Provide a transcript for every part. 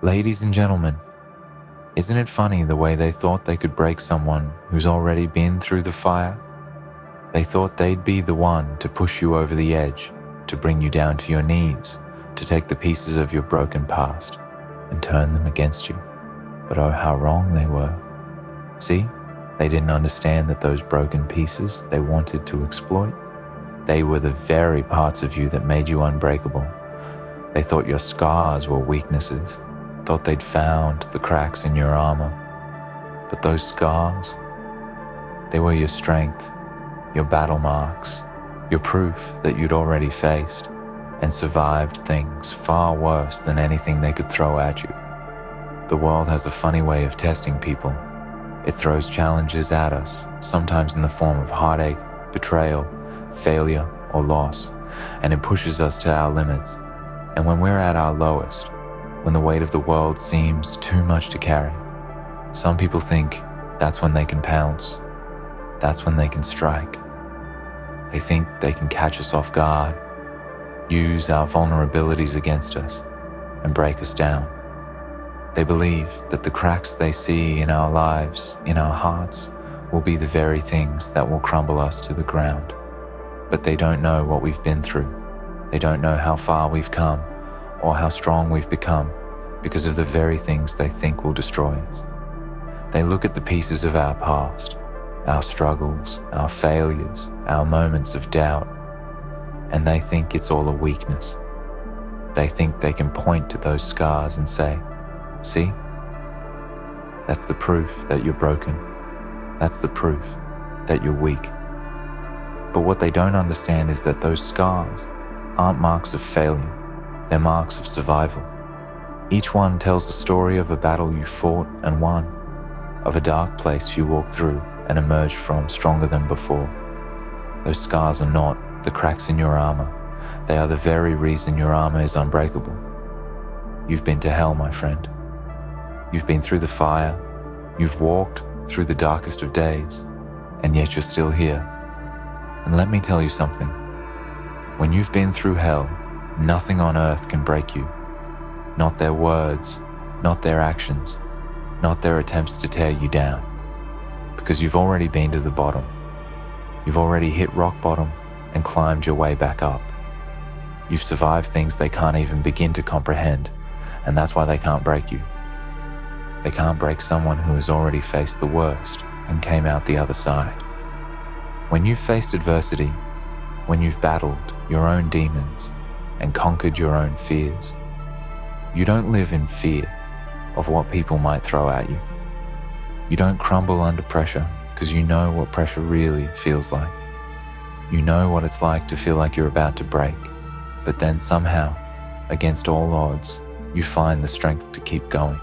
Ladies and gentlemen, isn't it funny the way they thought they could break someone who's already been through the fire? They thought they'd be the one to push you over the edge, to bring you down to your knees, to take the pieces of your broken past and turn them against you. But oh, how wrong they were. See, they didn't understand that those broken pieces they wanted to exploit, they were the very parts of you that made you unbreakable. They thought your scars were weaknesses, thought they'd found the cracks in your armor. But those scars, they were your strength, your battle marks, your proof that you'd already faced and survived things far worse than anything they could throw at you. The world has a funny way of testing people. It throws challenges at us, sometimes in the form of heartache, betrayal, failure, or loss, and it pushes us to our limits. And when we're at our lowest, when the weight of the world seems too much to carry, some people think that's when they can pounce, that's when they can strike. They think they can catch us off guard, use our vulnerabilities against us, and break us down. They believe that the cracks they see in our lives, in our hearts, will be the very things that will crumble us to the ground. But they don't know what we've been through. They don't know how far we've come or how strong we've become because of the very things they think will destroy us. They look at the pieces of our past, our struggles, our failures, our moments of doubt, and they think it's all a weakness. They think they can point to those scars and say, "See? That's the proof that you're broken. That's the proof that you're weak." But what they don't understand is that those scars aren't marks of failure, they're marks of survival. Each one tells the story of a battle you fought and won, of a dark place you walked through and emerged from stronger than before. Those scars are not the cracks in your armor. They are the very reason your armor is unbreakable. You've been to hell, my friend. You've been through the fire. You've walked through the darkest of days, and yet you're still here. And let me tell you something. When you've been through hell, nothing on earth can break you. Not their words, not their actions, not their attempts to tear you down. Because you've already been to the bottom. You've already hit rock bottom and climbed your way back up. You've survived things they can't even begin to comprehend, and that's why they can't break you. They can't break someone who has already faced the worst and came out the other side. When you've faced adversity, when you've battled your own demons and conquered your own fears, you don't live in fear of what people might throw at you. You don't crumble under pressure because you know what pressure really feels like. You know what it's like to feel like you're about to break, but then somehow, against all odds, you find the strength to keep going.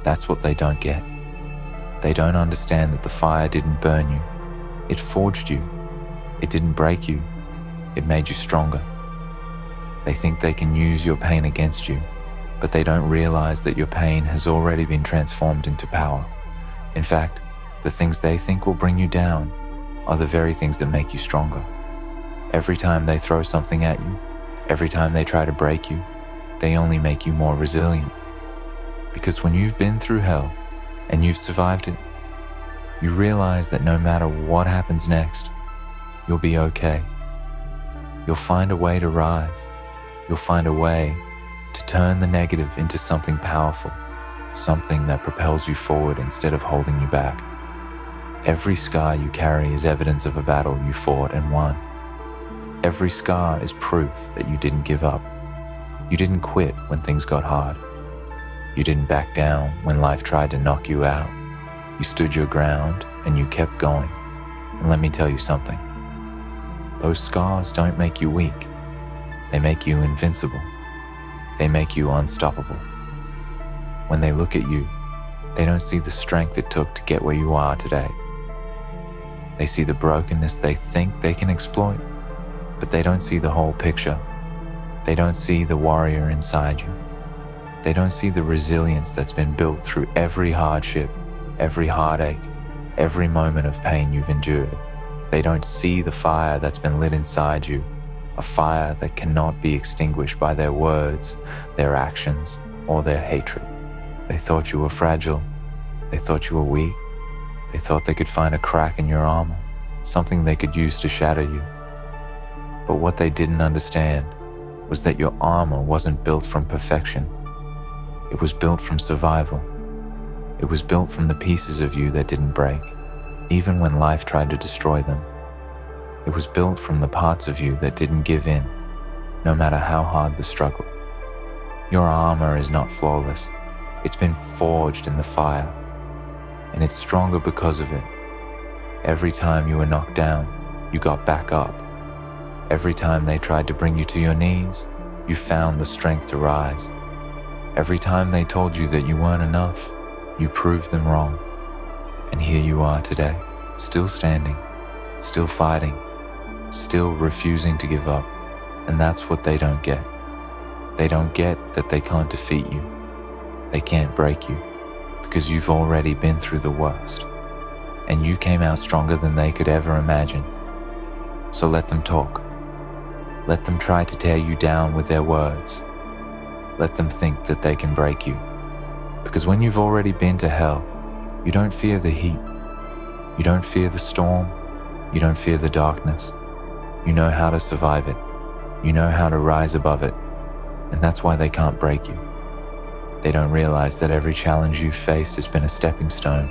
That's what they don't get. They don't understand that the fire didn't burn you. It forged you. It didn't break you. It made you stronger. They think they can use your pain against you, but they don't realize that your pain has already been transformed into power. In fact, the things they think will bring you down are the very things that make you stronger. Every time they throw something at you, every time they try to break you, they only make you more resilient. Because when you've been through hell and you've survived it, you realize that no matter what happens next, you'll be okay. You'll find a way to rise. You'll find a way to turn the negative into something powerful, something that propels you forward instead of holding you back. Every scar you carry is evidence of a battle you fought and won. Every scar is proof that you didn't give up. You didn't quit when things got hard. You didn't back down when life tried to knock you out. You stood your ground and you kept going. And let me tell you something. Those scars don't make you weak. They make you invincible. They make you unstoppable. When they look at you, they don't see the strength it took to get where you are today. They see the brokenness they think they can exploit, but they don't see the whole picture. They don't see the warrior inside you. They don't see the resilience that's been built through every hardship, every heartache, every moment of pain you've endured. They don't see the fire that's been lit inside you, a fire that cannot be extinguished by their words, their actions, or their hatred. They thought you were fragile. They thought you were weak. They thought they could find a crack in your armor, something they could use to shatter you. But what they didn't understand was that your armor wasn't built from perfection. It was built from survival. It was built from the pieces of you that didn't break, even when life tried to destroy them. It was built from the parts of you that didn't give in, no matter how hard the struggle. Your armor is not flawless. It's been forged in the fire, and it's stronger because of it. Every time you were knocked down, you got back up. Every time they tried to bring you to your knees, you found the strength to rise. Every time they told you that you weren't enough, you proved them wrong. And here you are today, still standing, still fighting, still refusing to give up. And that's what they don't get. They don't get that they can't defeat you. They can't break you, because you've already been through the worst, and you came out stronger than they could ever imagine. So let them talk. Let them try to tear you down with their words. Let them think that they can break you, because when you've already been to hell, you don't fear the heat. You don't fear the storm. You don't fear the darkness. You know how to survive it. You know how to rise above it, and that's why they can't break you. They don't realize that every challenge you've faced has been a stepping stone,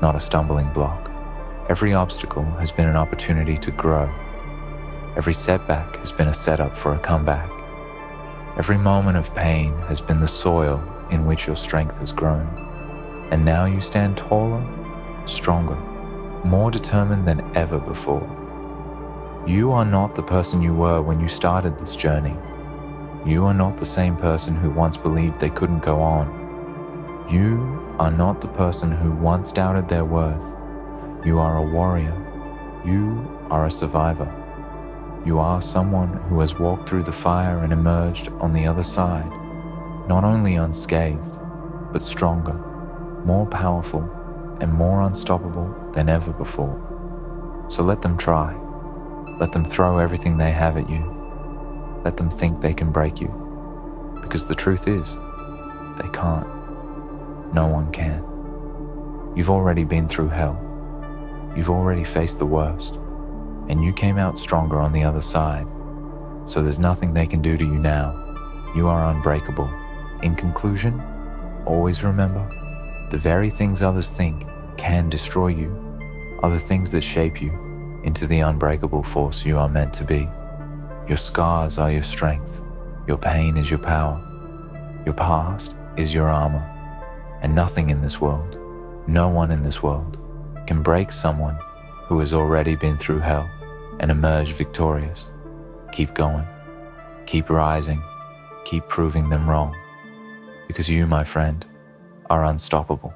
not a stumbling block. Every obstacle has been an opportunity to grow. Every setback has been a setup for a comeback. Every moment of pain has been the soil in which your strength has grown. And now you stand taller, stronger, more determined than ever before. You are not the person you were when you started this journey. You are not the same person who once believed they couldn't go on. You are not the person who once doubted their worth. You are a warrior. You are a survivor. You are someone who has walked through the fire and emerged on the other side, not only unscathed, but stronger, more powerful, and more unstoppable than ever before. So let them try. Let them throw everything they have at you. Let them think they can break you, because the truth is, they can't. No one can. You've already been through hell. You've already faced the worst, and you came out stronger on the other side. So there's nothing they can do to you now. You are unbreakable. In conclusion, always remember, the very things others think can destroy you are the things that shape you into the unbreakable force you are meant to be. Your scars are your strength. Your pain is your power. Your past is your armor. And nothing in this world, no one in this world, can break someone who has already been through hell and emerged victorious. Keep going. Keep rising. Keep proving them wrong. Because you, my friend, are unstoppable.